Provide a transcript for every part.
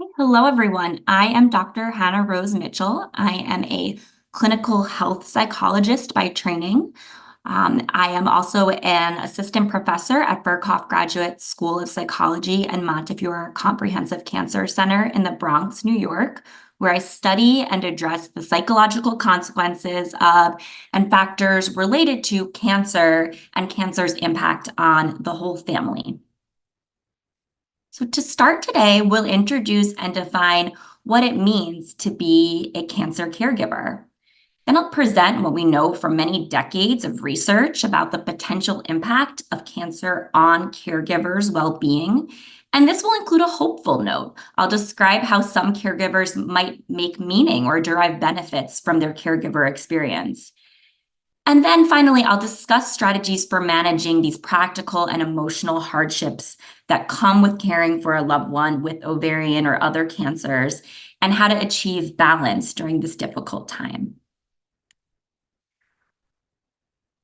Hello, everyone. I am Dr. Hannah Rose Mitchell. I am a clinical health psychologist by training. I am also an assistant professor at Berkhoff Graduate School of Psychology and Montefiore Comprehensive Cancer Center in the Bronx, New York, where I study and address the psychological consequences of and factors related to cancer and cancer's impact on the whole family. So to start today, we'll introduce and define what it means to be a cancer caregiver. Then I'll present what we know from many decades of research about the potential impact of cancer on caregivers' well-being. And this will include a hopeful note. I'll describe how some caregivers might make meaning or derive benefits from their caregiver experience. And then finally, I'll discuss strategies for managing these practical and emotional hardships that come with caring for a loved one with ovarian or other cancers, and how to achieve balance during this difficult time.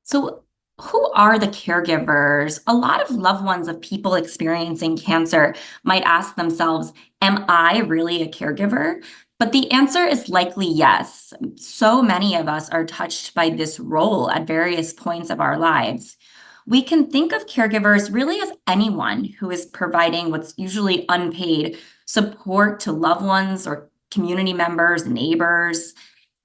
So, who are the caregivers? A lot of loved ones of people experiencing cancer might ask themselves, am I really a caregiver? But the answer is likely yes. So many of us are touched by this role at various points of our lives. We can think of caregivers really as anyone who is providing what's usually unpaid support to loved ones or community members, neighbors.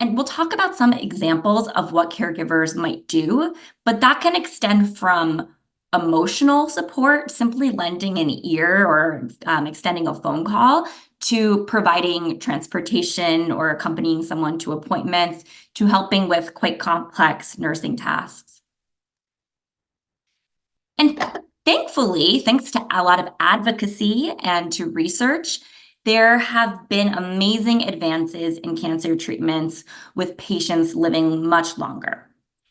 And we'll talk about some examples of what caregivers might do, but that can extend from emotional support, simply lending an ear or extending a phone call, to providing transportation or accompanying someone to appointments, to helping with quite complex nursing tasks. And thankfully, thanks to a lot of advocacy and to research, there have been amazing advances in cancer treatments with patients living much longer.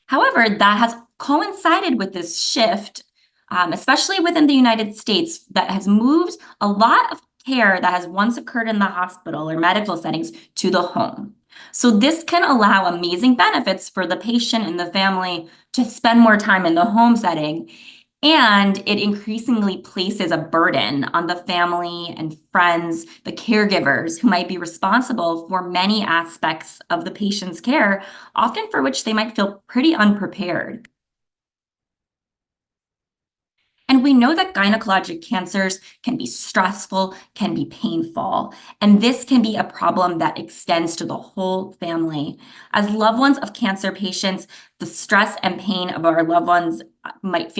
However, that has coincided with this shift, especially within the United States, that has moved a lot of care that has once occurred in the hospital or medical settings to the home. So this can allow amazing benefits for the patient and the family to spend more time in the home setting. And it increasingly places a burden on the family and friends, the caregivers who might be responsible for many aspects of the patient's care, often for which they might feel pretty unprepared. And we know that gynecologic cancers can be stressful, can be painful, and this can be a problem that extends to the whole family. As loved ones of cancer patients, the stress and pain of our loved ones might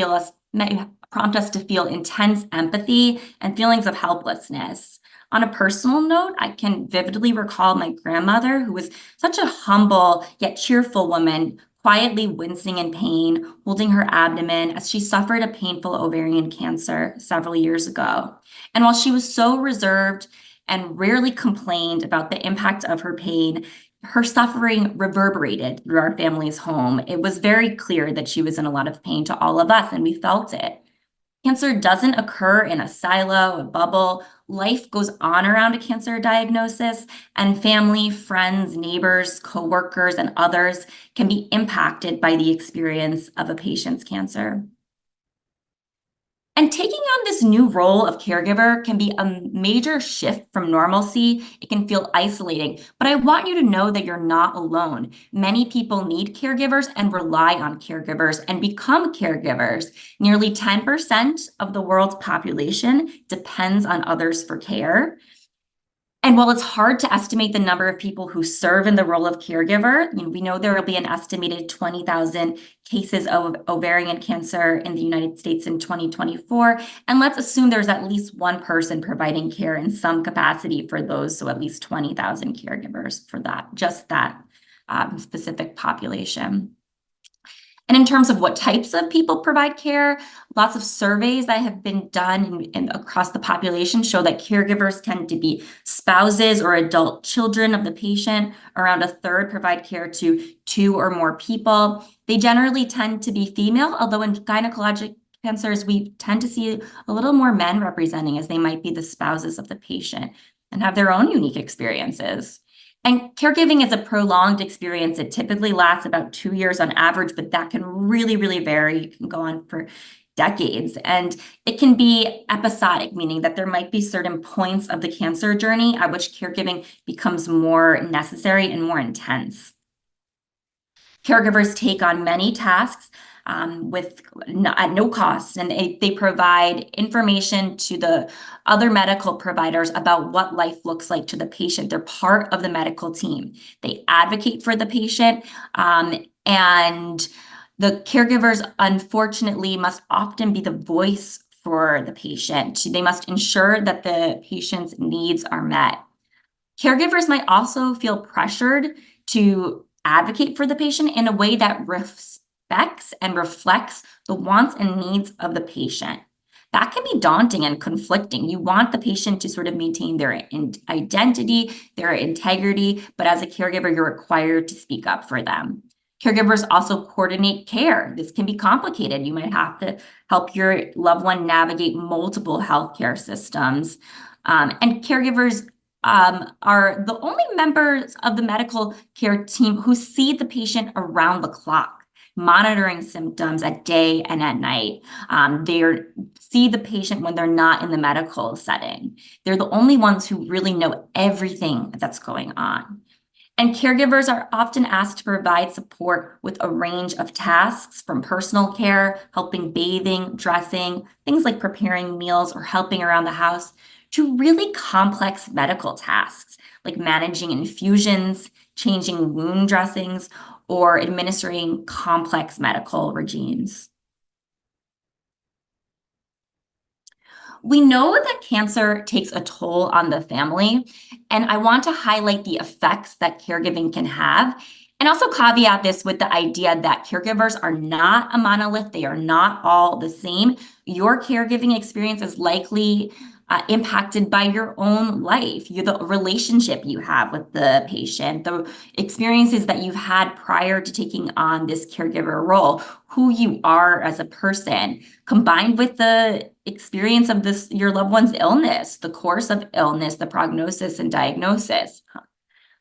prompt us to feel intense empathy and feelings of helplessness. On a personal note, I can vividly recall my grandmother, who was such a humble yet cheerful woman, quietly wincing in pain, holding her abdomen as she suffered a painful ovarian cancer several years ago. And while she was so reserved and rarely complained about the impact of her pain, her suffering reverberated through our family's home. It was very clear that she was in a lot of pain to all of us, and we felt it. Cancer doesn't occur in a silo, a bubble. Life goes on around a cancer diagnosis, and family, friends, neighbors, coworkers, and others can be impacted by the experience of a patient's cancer. And taking on this new role of caregiver can be a major shift from normalcy. It can feel isolating, but I want you to know that you're not alone. Many people need caregivers and rely on caregivers and become caregivers. Nearly 10% of the world's population depends on others for care. And while it's hard to estimate the number of people who serve in the role of caregiver, we know there will be an estimated 20,000 cases of ovarian cancer in the United States in 2024. And let's assume there's at least one person providing care in some capacity for those, so at least 20,000 caregivers for that, just that specific population. And in terms of what types of people provide care, lots of surveys that have been done across the population show that caregivers tend to be spouses or adult children of the patient. Around a third provide care to 2 or more people. They generally tend to be female, although in gynecologic cancers, we tend to see a little more men representing, as they might be the spouses of the patient and have their own unique experiences. And caregiving is a prolonged experience. It typically lasts about 2 years on average, but that can really, really vary. It can go on for decades. And it can be episodic, meaning that there might be certain points of the cancer journey at which caregiving becomes more necessary and more intense. Caregivers take on many tasks at no cost, and they provide information to the other medical providers about what life looks like to the patient. They're part of the medical team. They advocate for the patient, and the caregivers, unfortunately, must often be the voice for the patient. They must ensure that the patient's needs are met. Caregivers might also feel pressured to advocate for the patient in a way that respects and reflects the wants and needs of the patient. That can be daunting and conflicting. You want the patient to sort of maintain their identity, their integrity, but as a caregiver, you're required to speak up for them. Caregivers also coordinate care. This can be complicated. You might have to help your loved one navigate multiple healthcare systems. And caregivers are the only members of the medical care team who see the patient around the clock, monitoring symptoms at day and at night. They see the patient when they're not in the medical setting. They're the only ones who really know everything that's going on. And caregivers are often asked to provide support with a range of tasks, from personal care, helping bathing, dressing, things like preparing meals or helping around the house, to really complex medical tasks like managing infusions, changing wound dressings, or administering complex medical regimes. We know that cancer takes a toll on the family, and I want to highlight the effects that caregiving can have, and also caveat this with the idea that caregivers are not a monolith. They are not all the same. Your caregiving experience is likely impacted by your own life, the relationship you have with the patient, the experiences that you've had prior to taking on this caregiver role, who you are as a person, combined with the experience of your loved one's illness, the course of illness, the prognosis and diagnosis.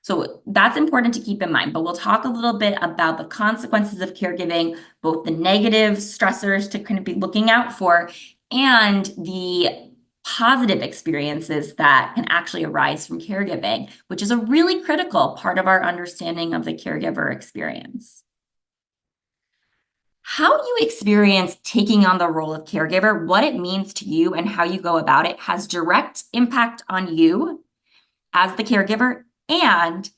So that's important to keep in mind, but we'll talk a little bit about the consequences of caregiving, both the negative stressors to kind of be looking out for, and the positive experiences that can actually arise from caregiving, which is a really critical part of our understanding of the caregiver experience. How you experience taking on the role of caregiver, what it means to you, and how you go about it has direct impact on you as the caregiver and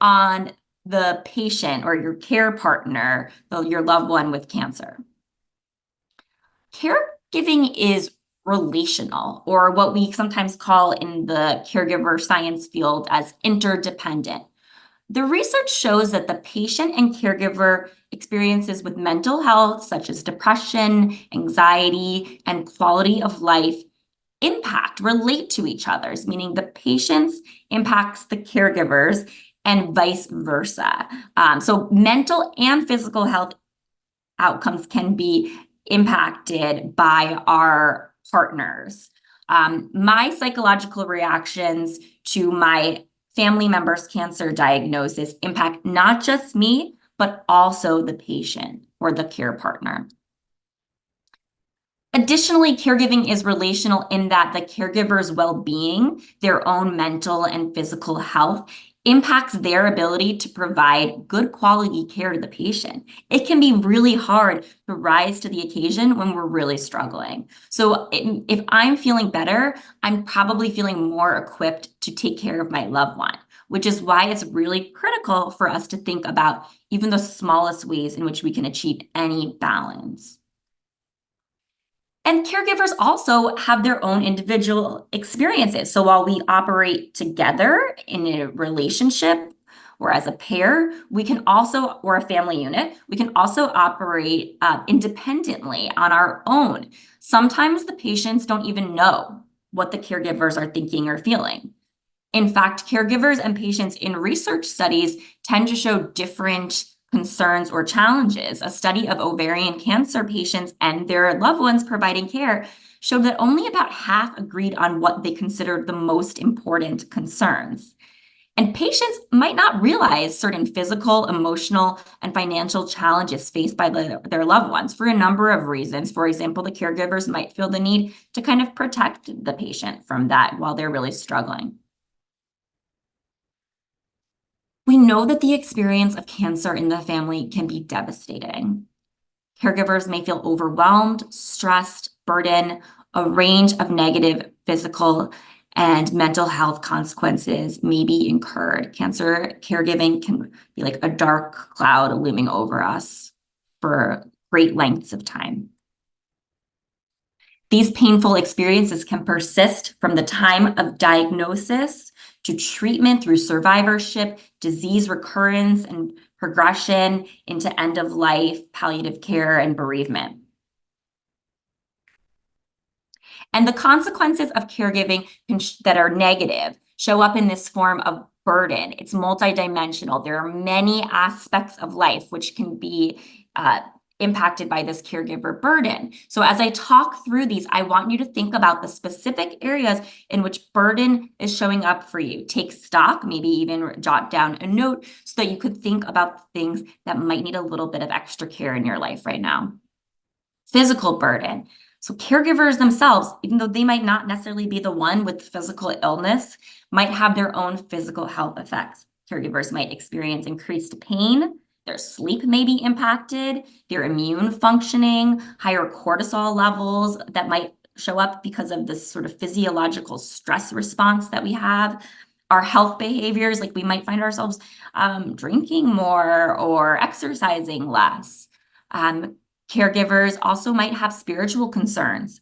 on the patient or your care partner, your loved one with cancer. Caregiving is relational, or what we sometimes call in the caregiver science field as interdependent. The research shows that the patient and caregiver experiences with mental health, such as depression, anxiety, and quality of life, relate to each other's, meaning the patient's impacts the caregivers and vice versa. So mental and physical health outcomes can be impacted by our partners. My psychological reactions to my family member's cancer diagnosis impact not just me, but also the patient or the care partner. Additionally, caregiving is relational in that the caregiver's well-being, their own mental and physical health, impacts their ability to provide good quality care to the patient. It can be really hard to rise to the occasion when we're really struggling. So if I'm feeling better, I'm probably feeling more equipped to take care of my loved one, which is why it's really critical for us to think about even the smallest ways in which we can achieve any balance. And caregivers also have their own individual experiences. So while we operate together in a relationship or as a pair, we can also, or a family unit, we can also operate independently on our own. Sometimes the patients don't even know what the caregivers are thinking or feeling. In fact, caregivers and patients in research studies tend to show different concerns or challenges. A study of ovarian cancer patients and their loved ones providing care showed that only about half agreed on what they considered the most important concerns. And patients might not realize certain physical, emotional, and financial challenges faced by their loved ones for a number of reasons. For example, the caregivers might feel the need to kind of protect the patient from that while they're really struggling. We know that the experience of cancer in the family can be devastating. Caregivers may feel overwhelmed, stressed, burdened, a range of negative physical and mental health consequences may be incurred. Cancer caregiving can be like a dark cloud looming over us for great lengths of time. These painful experiences can persist from the time of diagnosis to treatment through survivorship, disease recurrence and progression into end of life, palliative care, and bereavement. And the consequences of caregiving that are negative show up in this form of burden. It's multidimensional. There are many aspects of life which can be impacted by this caregiver burden. So as I talk through these, I want you to think about the specific areas in which burden is showing up for you. Take stock, maybe even jot down a note so that you could think about things that might need a little bit of extra care in your life right now. Physical burden. So caregivers themselves, even though they might not necessarily be the one with physical illness, might have their own physical health effects. Caregivers might experience increased pain, their sleep may be impacted, their immune functioning, higher cortisol levels that might show up because of this sort of physiological stress response that we have. Our health behaviors, like we might find ourselves drinking more or exercising less. Caregivers also might have spiritual concerns.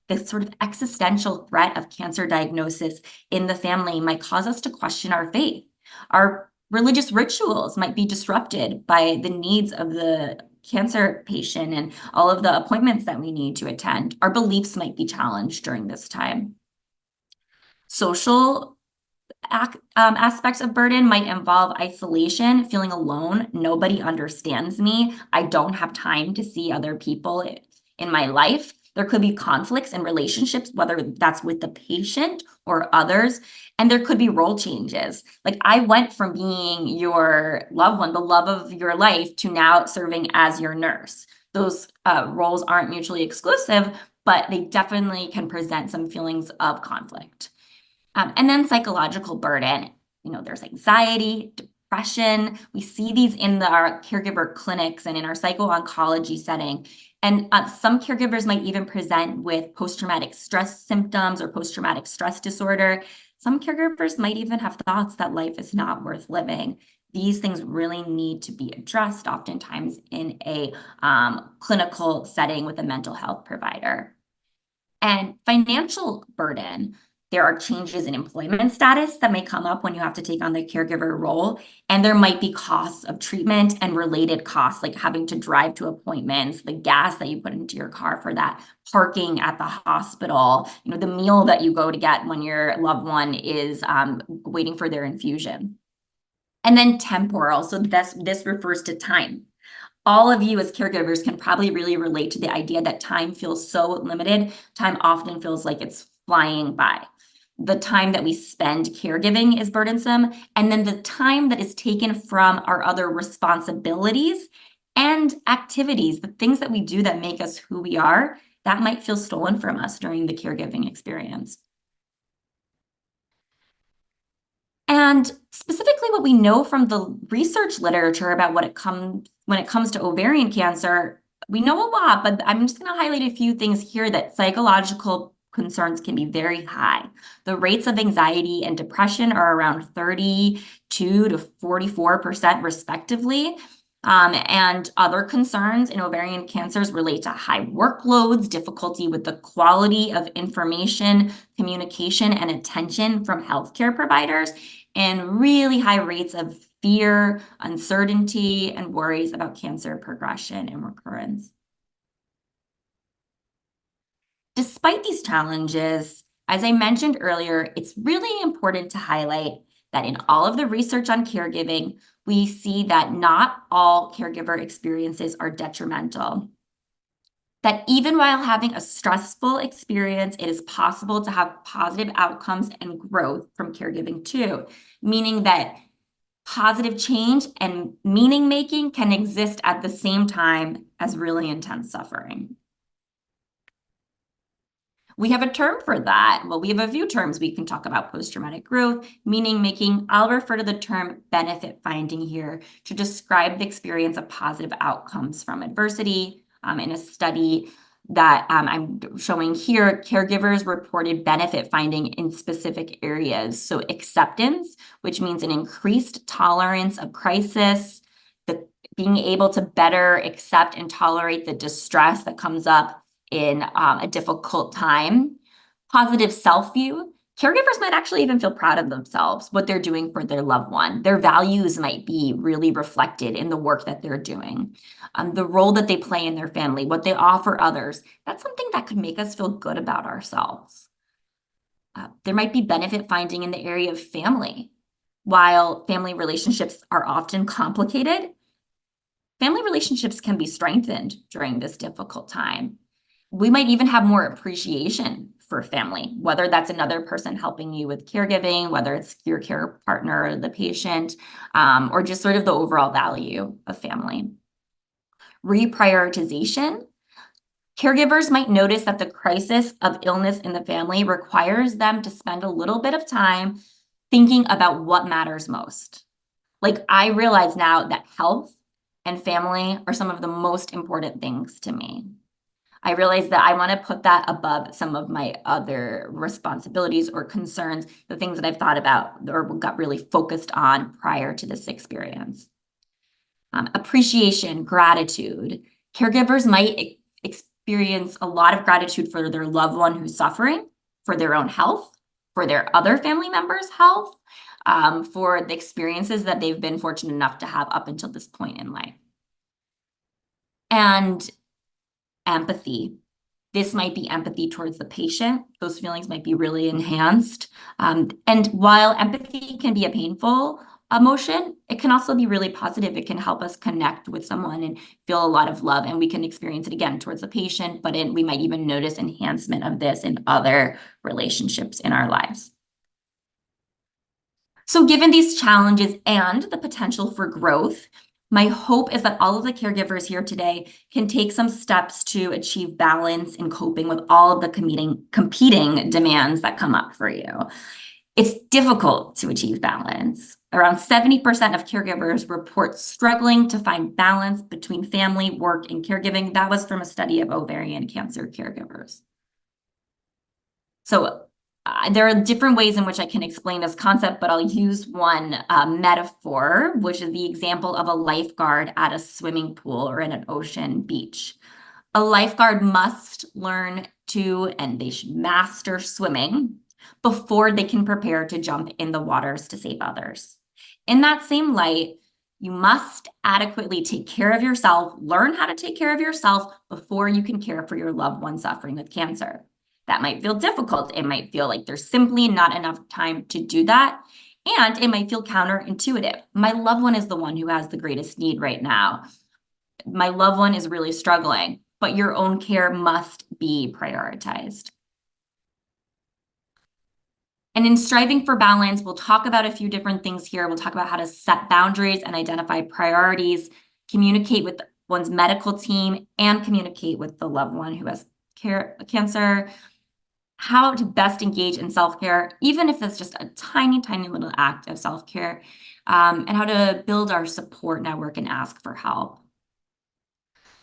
This sort of existential threat of cancer diagnosis in the family might cause us to question our faith. Our religious rituals might be disrupted by the needs of the cancer patient and all of the appointments that we need to attend. Our beliefs might be challenged during this time. Social aspects of burden might involve isolation, feeling alone. Nobody understands me. I don't have time to see other people in my life. There could be conflicts in relationships, whether that's with the patient or others. And there could be role changes. Like I went from being your loved one, the love of your life, to now serving as your nurse. Those roles aren't mutually exclusive, but they definitely can present some feelings of conflict. And then psychological burden. There's anxiety, depression. We see these in our caregiver clinics and in our psycho-oncology setting. And some caregivers might even present with post-traumatic stress symptoms or post-traumatic stress disorder. Some caregivers might even have thoughts that life is not worth living. These things really need to be addressed, oftentimes in a clinical setting with a mental health provider. And financial burden. There are changes in employment status that may come up when you have to take on the caregiver role. And there might be costs of treatment and related costs, like having to drive to appointments, the gas that you put into your car for that, parking at the hospital, the meal that you go to get when your loved one is waiting for their infusion. And then temporal. So this refers to time. All of you as caregivers can probably really relate to the idea that time feels so limited. Time often feels like it's flying by. The time that we spend caregiving is burdensome, and then the time that is taken from our other responsibilities and activities, the things that we do that make us who we are, that might feel stolen from us during the caregiving experience. And specifically what we know from the research literature about when it comes to ovarian cancer, we know a lot, but I'm just going to highlight a few things here that psychological concerns can be very high. The rates of anxiety and depression are around 32 to 44% respectively. And other concerns in ovarian cancers relate to high workloads, difficulty with the quality of information, communication, and attention from healthcare providers, and really high rates of fear, uncertainty, and worries about cancer progression and recurrence. Despite these challenges, as I mentioned earlier, it's really important to highlight that in all of the research on caregiving, we see that not all caregiver experiences are detrimental. that even while having a stressful experience, it is possible to have positive outcomes and growth from caregiving too, meaning that positive change and meaning making can exist at the same time as really intense suffering. We have a term for that. Well, we have a few terms. We can talk about post-traumatic growth, meaning making. I'll refer to the term benefit finding here to describe the experience of positive outcomes from adversity. In a study that I'm showing here, caregivers reported benefit finding in specific areas. So acceptance, which means an increased tolerance of crisis, being able to better accept and tolerate the distress that comes up in a difficult time. Positive self-view. Caregivers might actually even feel proud of themselves, what they're doing for their loved one. Their values might be really reflected in the work that they're doing. The role that they play in their family, what they offer others. That's something that could make us feel good about ourselves. There might be benefit finding in the area of family. While family relationships are often complicated, family relationships can be strengthened during this difficult time. We might even have more appreciation for family, whether that's another person helping you with caregiving, whether it's your care partner or the patient, or just sort of the overall value of family. Reprioritization. Caregivers might notice that the crisis of illness in the family requires them to spend a little bit of time thinking about what matters most. Like, I realize now that health and family are some of the most important things to me. I realized that I want to put that above some of my other responsibilities or concerns, the things that I've thought about or got really focused on prior to this experience. Appreciation, gratitude. Caregivers might experience a lot of gratitude for their loved one who's suffering, for their own health, for their other family members' health, for the experiences that they've been fortunate enough to have up until this point in life. And empathy. This might be empathy towards the patient. Those feelings might be really enhanced. And while empathy can be a painful emotion, it can also be really positive. It can help us connect with someone and feel a lot of love. And we can experience it again towards the patient, but we might even notice enhancement of this in other relationships in our lives. So given these challenges and the potential for growth, my hope is that all of the caregivers here today can take some steps to achieve balance in coping with all of the competing demands that come up for you. It's difficult to achieve balance. Around 70% of caregivers report struggling to find balance between family, work, and caregiving. That was from a study of ovarian cancer caregivers. So there are different ways in which I can explain this concept, but I'll use one metaphor, which is the example of a lifeguard at a swimming pool or in an ocean beach. A lifeguard must learn to, and they should master swimming before they can prepare to jump in the waters to save others. In that same light, you must adequately take care of yourself, learn how to take care of yourself before you can care for your loved one suffering with cancer. That might feel difficult. It might feel like there's simply not enough time to do that. And it might feel counterintuitive. My loved one is the one who has the greatest need right now. My loved one is really struggling, but your own care must be prioritized. And in striving for balance, we'll talk about a few different things here. We'll talk about how to set boundaries and identify priorities, communicate with one's medical team, and communicate with the loved one who has cancer, how to best engage in self-care, even if it's just a tiny, tiny little act of self-care, and how to build our support network and ask for help.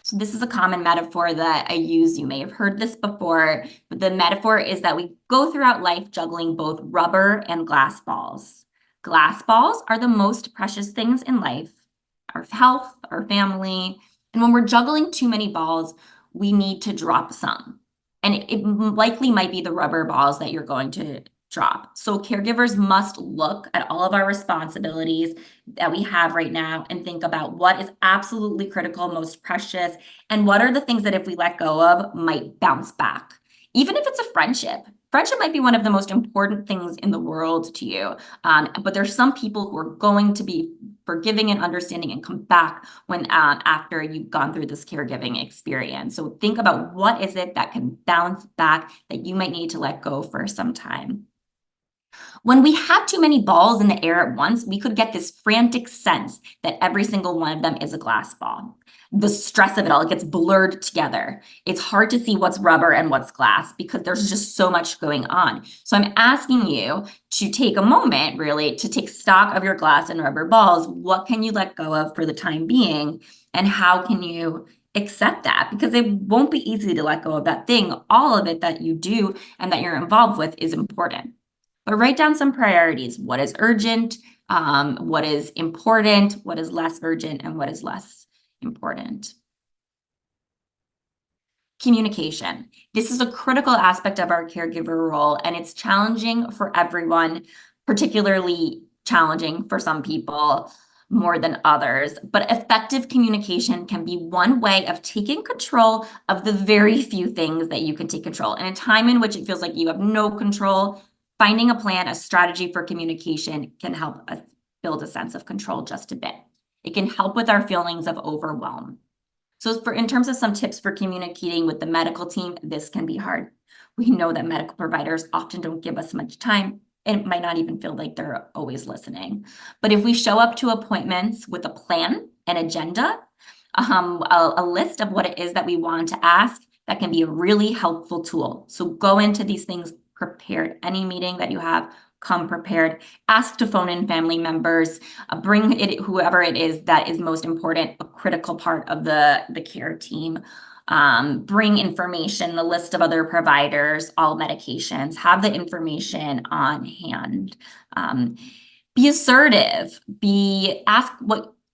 So this is a common metaphor that I use. You may have heard this before, but the metaphor is that we go throughout life juggling both rubber and glass balls. Glass balls are the most precious things in life, our health, our family. And when we're juggling too many balls, we need to drop some. And it likely might be the rubber balls that you're going to drop. So caregivers must look at all of our responsibilities that we have right now and think about what is absolutely critical, most precious, and what are the things that if we let go of might bounce back. Even if it's a friendship. Friendship might be one of the most important things in the world to you, but there's some people who are going to be forgiving and understanding and come back when after you've gone through this caregiving experience. So think about what is it that can bounce back that you might need to let go for some time. When we have too many balls in the air at once, we could get this frantic sense that every single one of them is a glass ball. The stress of it all, it gets blurred together. It's hard to see what's rubber and what's glass because there's just so much going on. So I'm asking you to take a moment really to take stock of your glass and rubber balls. What can you let go of for the time being? And how can you accept that? Because it won't be easy to let go of that thing. All of it that you do and that you're involved with is important. But write down some priorities. What is urgent? What is important? What is less urgent? And what is less important? Communication. This is a critical aspect of our caregiver role, and it's challenging for everyone, particularly challenging for some people more than others. But effective communication can be one way of taking control of the very few things that you can take control. In a time in which it feels like you have no control, finding a plan, a strategy for communication can help us build a sense of control just a bit. It can help with our feelings of overwhelm. So in terms of some tips for communicating with the medical team, this can be hard. We know that medical providers often don't give us much time. It might not even feel like they're always listening. But if we show up to appointments with a plan, an agenda, a list of what it is that we want to ask, that can be a really helpful tool. So go into these things prepared. Any meeting that you have, come prepared. Ask to phone in family members. Bring it, whoever it is that is most important, a critical part of the care team. Bring information, the list of other providers, all medications. Have the information on hand. Be assertive. Ask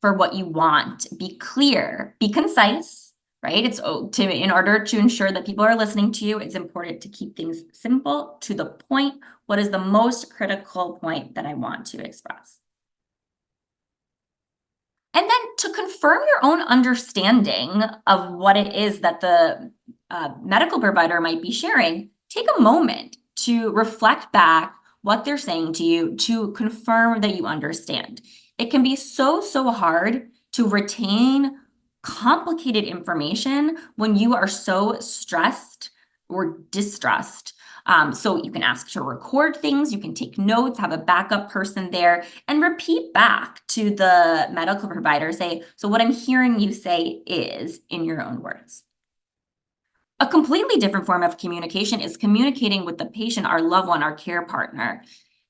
for what you want. Be clear. Be concise. Right? In order to ensure that people are listening to you, it's important to keep things simple, to the point. What is the most critical point that I want to express? And then to confirm your own understanding of what it is that the medical provider might be sharing, take a moment to reflect back what they're saying to you to confirm that you understand. It can be so hard to retain complicated information when you are so stressed or distressed. So you can ask to record things, you can take notes, have a backup person there, and repeat back to the medical provider, say, so what I'm hearing you say is, in your own words. A completely different form of communication is communicating with the patient, our loved one, our care partner.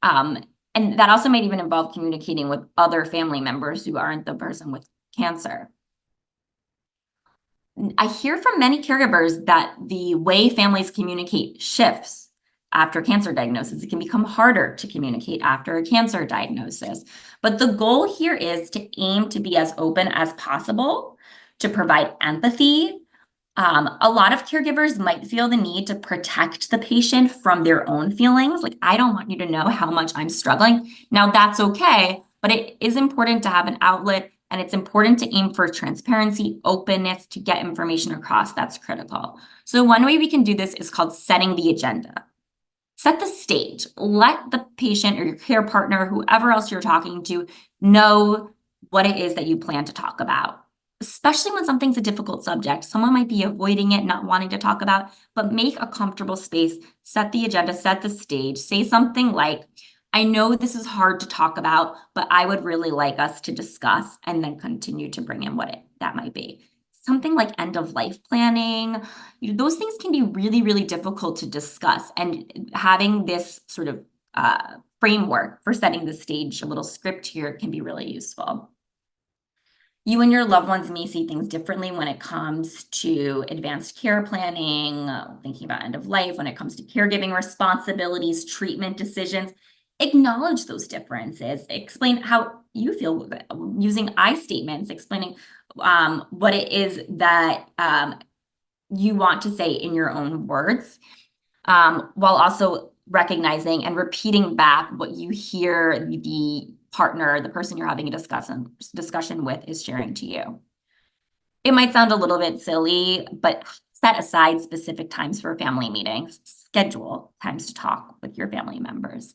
And that also might even involve communicating with other family members who aren't the person with cancer. I hear from many caregivers that the way families communicate shifts after cancer diagnosis. It can become harder to communicate after a cancer diagnosis. But the goal here is to aim to be as open as possible, to provide empathy. A lot of caregivers might feel the need to protect the patient from their own feelings. Like, I don't want you to know how much I'm struggling. Now, that's okay, but it is important to have an outlet, and it's important to aim for transparency, openness, to get information across. That's critical. So one way we can do this is called setting the agenda. Set the stage. Let the patient or your care partner, whoever else you're talking to, know what it is that you plan to talk about. Especially when something's a difficult subject, someone might be avoiding it, not wanting to talk about, but make a comfortable space, set the agenda, set the stage, say something like, I know this is hard to talk about, but I would really like us to discuss, and then continue to bring in what that might be. Something like end of life planning, those things can be really difficult to discuss, and having this sort of framework for setting the stage, a little script here, can be really useful. You and your loved ones may see things differently when it comes to advanced care planning, thinking about end of life, when it comes to caregiving responsibilities, treatment decisions. Acknowledge those differences. Explain how you feel using I statements, explaining what it is that you want to say in your own words, while also recognizing and repeating back what you hear the partner, the person you're having a discussion with, is sharing to you. It might sound a little bit silly, but set aside specific times for family meetings. Schedule times to talk with your family members.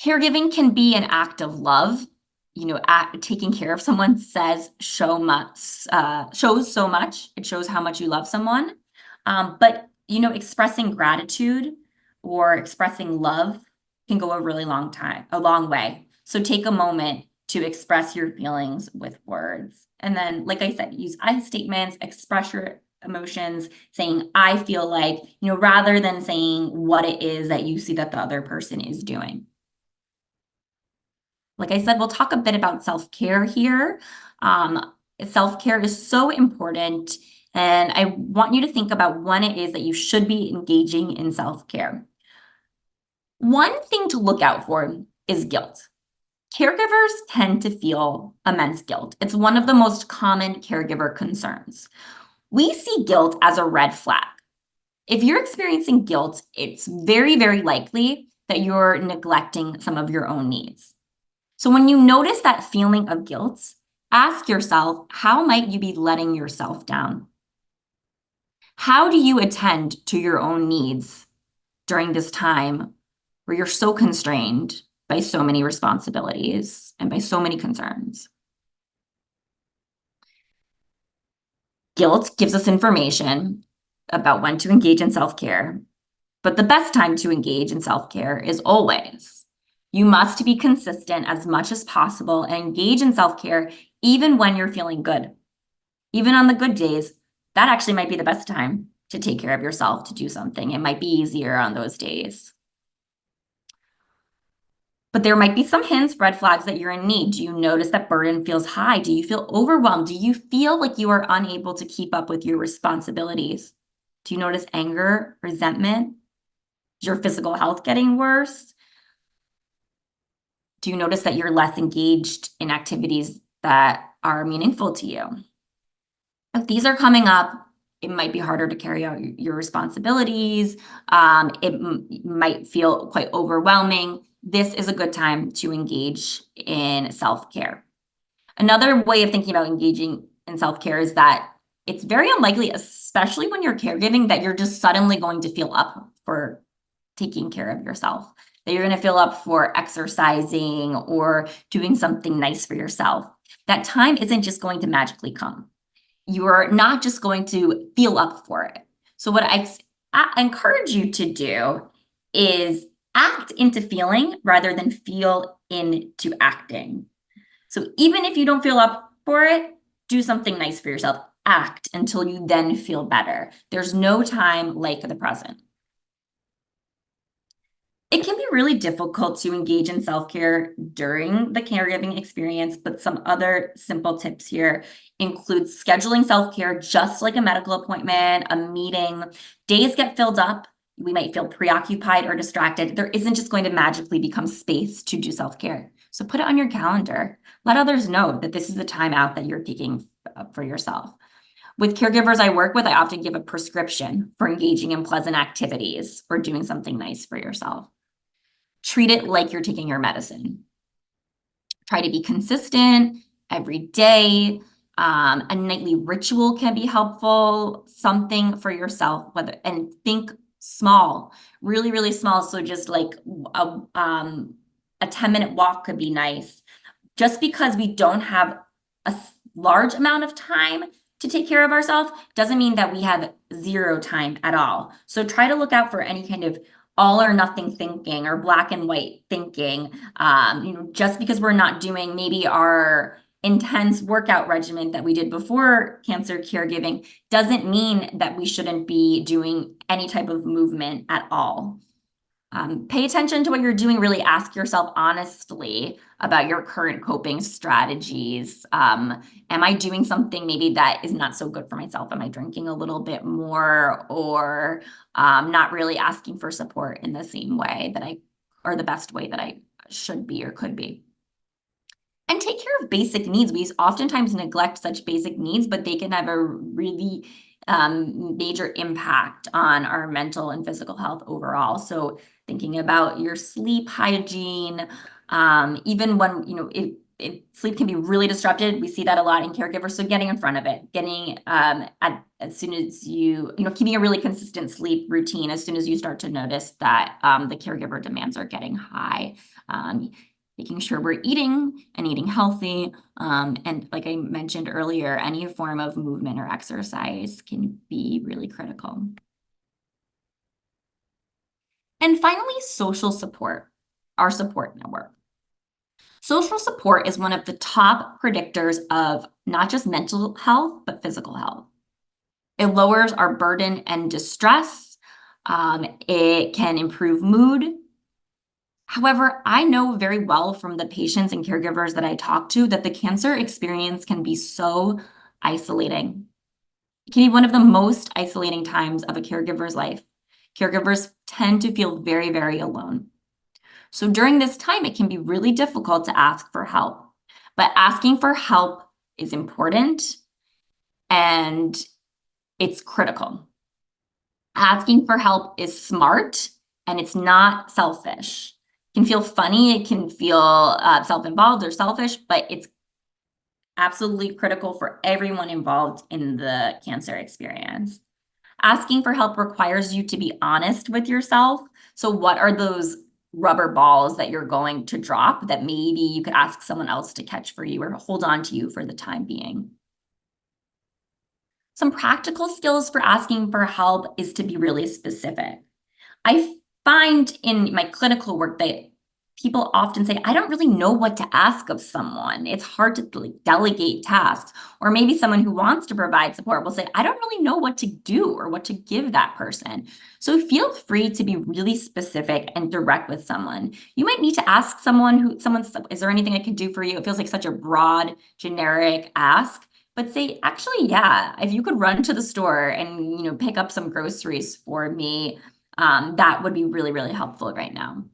Caregiving can be an act of love. taking care of someone shows so much. It shows how much you love someone. But expressing gratitude or expressing love can go a long way. So take a moment to express your feelings with words. And then, like I said, use I statements, express your emotions, saying, I feel like, rather than saying what it is that you see that the other person is doing. Like I said, we'll talk a bit about self-care here. Self-care is so important, and I want you to think about when it is that you should be engaging in self-care. One thing to look out for is guilt. Caregivers tend to feel immense guilt. It's one of the most common caregiver concerns. We see guilt as a red flag. If you're experiencing guilt, it's very, very likely that you're neglecting some of your own needs. So when you notice that feeling of guilt, ask yourself, how might you be letting yourself down? How do you attend to your own needs during this time where you're so constrained by so many responsibilities and by so many concerns? Guilt gives us information about when to engage in self-care, but the best time to engage in self-care is always. You must be consistent as much as possible and engage in self-care even when you're feeling good. Even on the good days, that actually might be the best time to take care of yourself, to do something. It might be easier on those days. But there might be some hints, red flags that you're in need. Do you notice that burden feels high? Do you feel overwhelmed? Do you feel like you are unable to keep up with your responsibilities? Do you notice anger, resentment? Is your physical health getting worse? Do you notice that you're less engaged in activities that are meaningful to you? If these are coming up, it might be harder to carry out your responsibilities. It might feel quite overwhelming. This is a good time to engage in self-care. Another way of thinking about engaging in self-care is that it's very unlikely, especially when you're caregiving, that you're just suddenly going to feel up for taking care of yourself, that you're going to feel up for exercising or doing something nice for yourself. That time isn't just going to magically come. You're not just going to feel up for it. So what I encourage you to do is act into feeling rather than feel into acting. So even if you don't feel up for it, do something nice for yourself. Act until you then feel better. There's no time like the present. It can be really difficult to engage in self-care during the caregiving experience, but some other simple tips here include scheduling self-care just like a medical appointment, a meeting. Days get filled up. We might feel preoccupied or distracted. There isn't just going to magically become space to do self-care. So put it on your calendar. Let others know that this is the time out that you're taking for yourself. With caregivers I work with, I often give a prescription for engaging in pleasant activities or doing something nice for yourself. Treat it like you're taking your medicine. Try to be consistent every day. A nightly ritual can be helpful, something for yourself, and think small, really, really small. So just like a 10-minute walk could be nice. Just because we don't have a large amount of time to take care of ourselves doesn't mean that we have zero time at all. So try to look out for any kind of all or nothing thinking or black and white thinking. Just because we're not doing maybe our intense workout regimen that we did before cancer caregiving doesn't mean that we shouldn't be doing any type of movement at all. Pay attention to what you're doing. Really ask yourself honestly about your current coping strategies. Am I doing something maybe that is not so good for myself? Am I drinking a little bit more, or not really asking for support in the same way or the best way that I should be or could be? And take care of basic needs. We oftentimes neglect such basic needs, but they can have a really major impact on our mental and physical health overall. So thinking about your sleep hygiene, even when, if sleep can be really disrupted, we see that a lot in caregivers. So getting in front of it, getting as soon as keeping a really consistent sleep routine as soon as you start to notice that the caregiver demands are getting high. making sure we're eating and eating healthy. And like I mentioned earlier, any form of movement or exercise can be really critical. And finally, social support, our support network. Social support is one of the top predictors of not just mental health, but physical health. It lowers our burden and distress. It can improve mood. However, I know very well from the patients and caregivers that I talk to that the cancer experience can be so isolating. It can be one of the most isolating times of a caregiver's life. Caregivers tend to feel very, very alone. So during this time, it can be really difficult to ask for help. But asking for help is important and it's critical. Asking for help is smart and it's not selfish. It can feel funny, it can feel self-involved or selfish, but it's absolutely critical for everyone involved in the cancer experience. Asking for help requires you to be honest with yourself. So what are those rubber balls that you're going to drop that maybe you could ask someone else to catch for you or hold on to you for the time being? Some practical skills for asking for help is to be really specific. I find in my clinical work that people often say, I don't really know what to ask of someone. It's hard to delegate tasks. Or maybe someone who wants to provide support will say, I don't really know what to do or what to give that person. So feel free to be really specific and direct with someone. You might need to ask someone, is there anything I can do for you? It feels like such a broad, generic ask. But say, actually, yeah, if you could run to the store and pick up some groceries for me, that would be really, really helpful right now.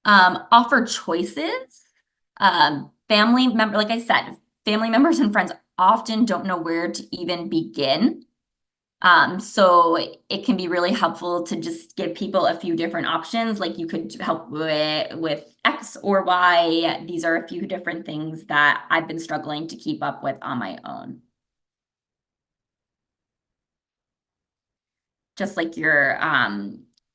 Offer choices. Like I said, family members and friends often don't know where to even begin. So it can be really helpful to just give people a few different options, like you could help with X or Y. These are a few different things that I've been struggling to keep up with on my own. Just like your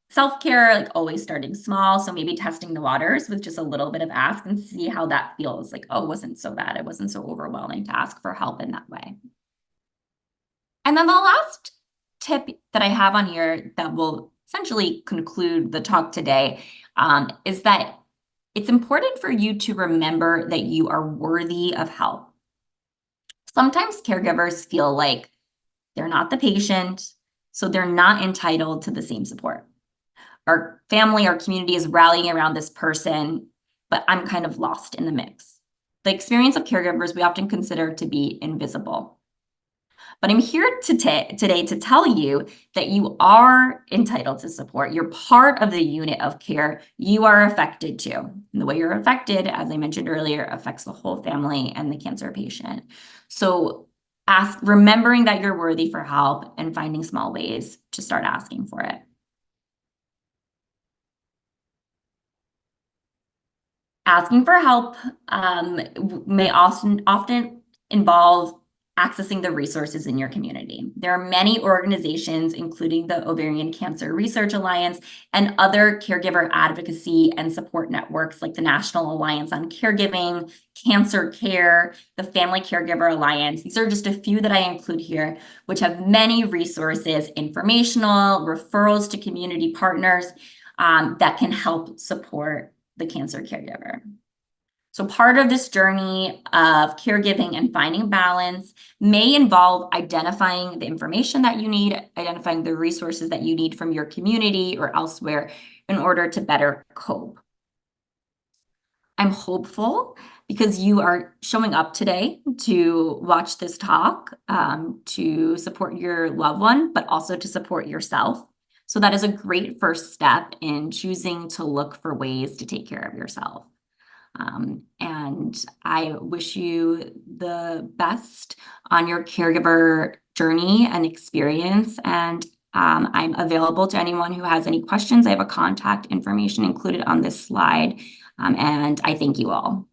self-care, like always starting small. So maybe testing the waters with just a little bit of ask and see how that feels. Like, oh, it wasn't so bad. It wasn't so overwhelming to ask for help in that way. And then the last tip that I have on here that will essentially conclude the talk today is that it's important for you to remember that you are worthy of help. Sometimes caregivers feel like they're not the patient, so they're not entitled to the same support. Our family, our community is rallying around this person, but I'm kind of lost in the mix. The experience of caregivers we often consider to be invisible. But I'm here today to tell you that you are entitled to support. You're part of the unit of care. You are affected too. And the way you're affected, as I mentioned earlier, affects the whole family and the cancer patient. So remembering that you're worthy for help and finding small ways to start asking for it. Asking for help may often involve accessing the resources in your community. There are many organizations, including the Ovarian Cancer Research Alliance and other caregiver advocacy and support networks like the National Alliance on Caregiving, Cancer Care, the Family Caregiver Alliance. These are just a few that I include here, which have many resources, informational, referrals to community partners that can help support the cancer caregiver. So part of this journey of caregiving and finding balance may involve identifying the information that you need, identifying the resources that you need from your community or elsewhere in order to better cope. I'm hopeful because you are showing up today to watch this talk, to support your loved one, but also to support yourself. So that is a great first step in choosing to look for ways to take care of yourself. And I wish you the best on your caregiver journey and experience. And I'm available to anyone who has any questions. I have a contact information included on this slide. And I thank you all.